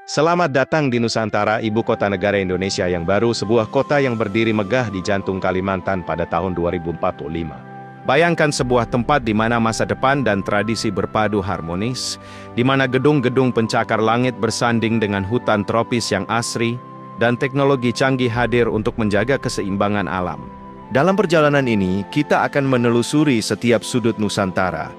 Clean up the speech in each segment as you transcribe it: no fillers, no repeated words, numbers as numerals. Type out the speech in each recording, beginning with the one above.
Selamat datang di Nusantara, ibu kota negara Indonesia yang baru, sebuah kota yang berdiri megah di jantung Kalimantan pada tahun 2045. Bayangkan sebuah tempat di mana masa depan dan tradisi berpadu harmonis, di mana gedung-gedung pencakar langit bersanding dengan hutan tropis yang asri, dan teknologi canggih hadir untuk menjaga keseimbangan alam. Dalam perjalanan ini, kita akan menelusuri setiap sudut Nusantara,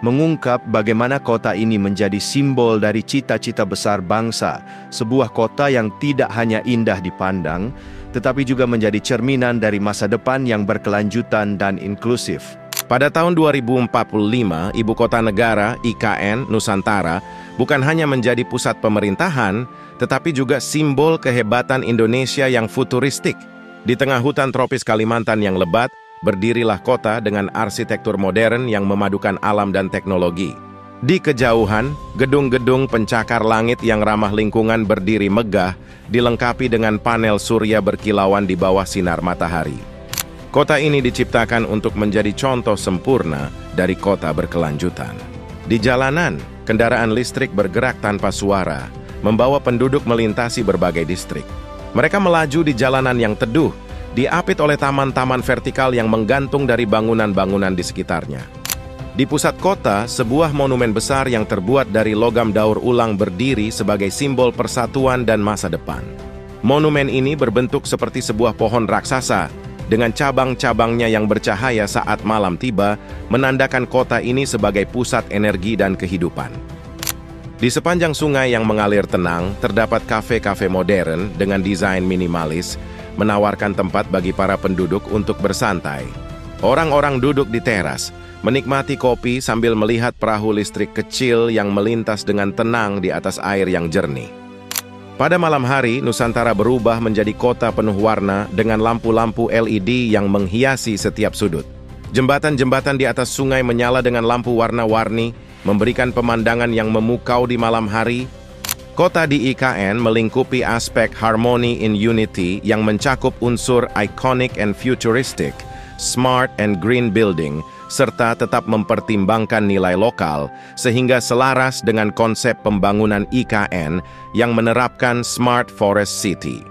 mengungkap bagaimana kota ini menjadi simbol dari cita-cita besar bangsa, sebuah kota yang tidak hanya indah dipandang, tetapi juga menjadi cerminan dari masa depan yang berkelanjutan dan inklusif. Pada tahun 2045, Ibu Kota Negara (IKN) Nusantara bukan hanya menjadi pusat pemerintahan, tetapi juga simbol kehebatan Indonesia yang futuristik. Di tengah hutan tropis Kalimantan yang lebat, berdirilah kota dengan arsitektur modern yang memadukan alam dan teknologi. Di kejauhan, gedung-gedung pencakar langit yang ramah lingkungan berdiri megah, dilengkapi dengan panel surya berkilauan di bawah sinar matahari. Kota ini diciptakan untuk menjadi contoh sempurna dari kota berkelanjutan. Di jalanan, kendaraan listrik bergerak tanpa suara, membawa penduduk melintasi berbagai distrik. Mereka melaju di jalanan yang teduh, diapit oleh taman-taman vertikal yang menggantung dari bangunan-bangunan di sekitarnya. Di pusat kota, sebuah monumen besar yang terbuat dari logam daur ulang berdiri sebagai simbol persatuan dan masa depan. Monumen ini berbentuk seperti sebuah pohon raksasa, dengan cabang-cabangnya yang bercahaya saat malam tiba, menandakan kota ini sebagai pusat energi dan kehidupan. Di sepanjang sungai yang mengalir tenang, terdapat kafe-kafe modern dengan desain minimalis, menawarkan tempat bagi para penduduk untuk bersantai. Orang-orang duduk di teras, menikmati kopi sambil melihat perahu listrik kecil yang melintas dengan tenang di atas air yang jernih. Pada malam hari, Nusantara berubah menjadi kota penuh warna dengan lampu-lampu LED yang menghiasi setiap sudut. Jembatan-jembatan di atas sungai menyala dengan lampu warna-warni, memberikan pemandangan yang memukau di malam hari. Kota di IKN melingkupi aspek harmony in unity yang mencakup unsur iconic and futuristic, smart and green building, serta tetap mempertimbangkan nilai lokal, sehingga selaras dengan konsep pembangunan IKN yang menerapkan Smart Forest City.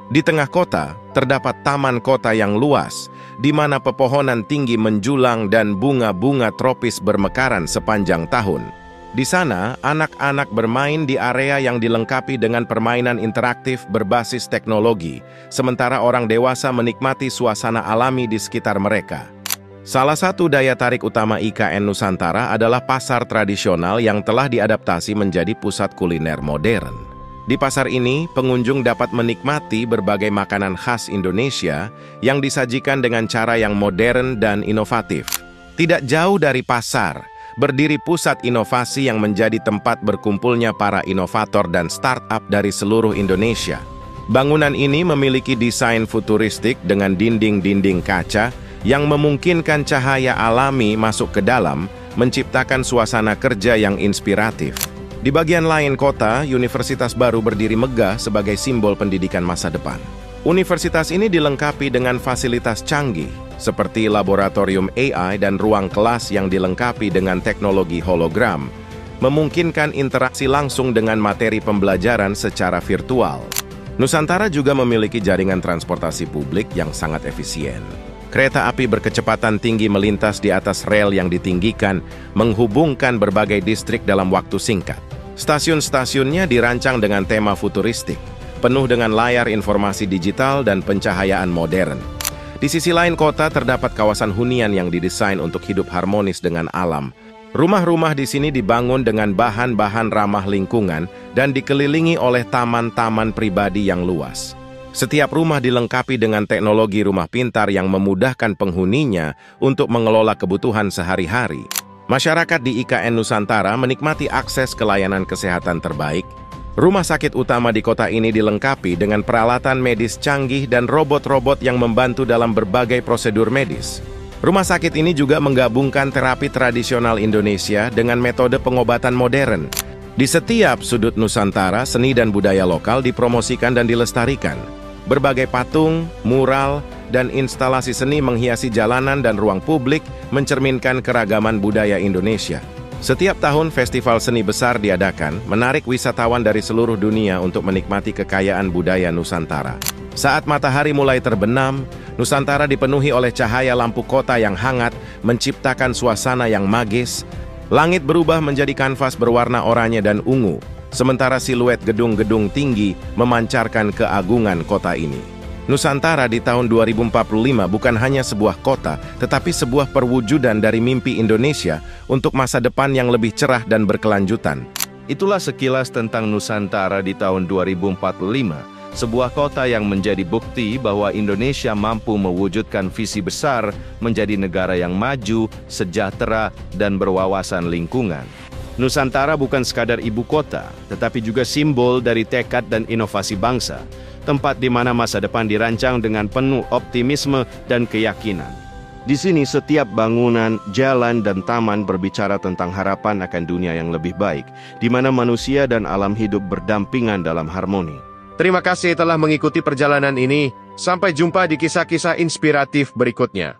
Di tengah kota, terdapat taman kota yang luas, di mana pepohonan tinggi menjulang dan bunga-bunga tropis bermekaran sepanjang tahun. Di sana, anak-anak bermain di area yang dilengkapi dengan permainan interaktif berbasis teknologi, sementara orang dewasa menikmati suasana alami di sekitar mereka. Salah satu daya tarik utama IKN Nusantara adalah pasar tradisional yang telah diadaptasi menjadi pusat kuliner modern. Di pasar ini, pengunjung dapat menikmati berbagai makanan khas Indonesia yang disajikan dengan cara yang modern dan inovatif. Tidak jauh dari pasar, berdiri pusat inovasi yang menjadi tempat berkumpulnya para inovator dan startup dari seluruh Indonesia. Bangunan ini memiliki desain futuristik dengan dinding-dinding kaca yang memungkinkan cahaya alami masuk ke dalam, menciptakan suasana kerja yang inspiratif. Di bagian lain kota, universitas baru berdiri megah sebagai simbol pendidikan masa depan. Universitas ini dilengkapi dengan fasilitas canggih, seperti laboratorium AI dan ruang kelas yang dilengkapi dengan teknologi hologram, memungkinkan interaksi langsung dengan materi pembelajaran secara virtual. Nusantara juga memiliki jaringan transportasi publik yang sangat efisien. Kereta api berkecepatan tinggi melintas di atas rel yang ditinggikan, menghubungkan berbagai distrik dalam waktu singkat. Stasiun-stasiunnya dirancang dengan tema futuristik, penuh dengan layar informasi digital dan pencahayaan modern. Di sisi lain kota terdapat kawasan hunian yang didesain untuk hidup harmonis dengan alam. Rumah-rumah di sini dibangun dengan bahan-bahan ramah lingkungan dan dikelilingi oleh taman-taman pribadi yang luas. Setiap rumah dilengkapi dengan teknologi rumah pintar yang memudahkan penghuninya untuk mengelola kebutuhan sehari-hari. Masyarakat di IKN Nusantara menikmati akses ke layanan kesehatan terbaik. Rumah sakit utama di kota ini dilengkapi dengan peralatan medis canggih dan robot-robot yang membantu dalam berbagai prosedur medis. Rumah sakit ini juga menggabungkan terapi tradisional Indonesia dengan metode pengobatan modern. Di setiap sudut Nusantara, seni dan budaya lokal dipromosikan dan dilestarikan. Berbagai patung, mural, dan instalasi seni menghiasi jalanan dan ruang publik, mencerminkan keragaman budaya Indonesia. Setiap tahun festival seni besar diadakan, menarik wisatawan dari seluruh dunia untuk menikmati kekayaan budaya Nusantara. Saat matahari mulai terbenam, Nusantara dipenuhi oleh cahaya lampu kota yang hangat, menciptakan suasana yang magis. Langit berubah menjadi kanvas berwarna oranye dan ungu, sementara siluet gedung-gedung tinggi memancarkan keagungan kota ini. Nusantara di tahun 2045 bukan hanya sebuah kota, tetapi sebuah perwujudan dari mimpi Indonesia untuk masa depan yang lebih cerah dan berkelanjutan. Itulah sekilas tentang Nusantara di tahun 2045. Sebuah kota yang menjadi bukti bahwa Indonesia mampu mewujudkan visi besar menjadi negara yang maju, sejahtera, dan berwawasan lingkungan. Nusantara bukan sekadar ibu kota, tetapi juga simbol dari tekad dan inovasi bangsa, tempat di mana masa depan dirancang dengan penuh optimisme dan keyakinan. Di sini setiap bangunan, jalan, dan taman berbicara tentang harapan akan dunia yang lebih baik, di mana manusia dan alam hidup berdampingan dalam harmoni. Terima kasih telah mengikuti perjalanan ini. Sampai jumpa di kisah-kisah inspiratif berikutnya.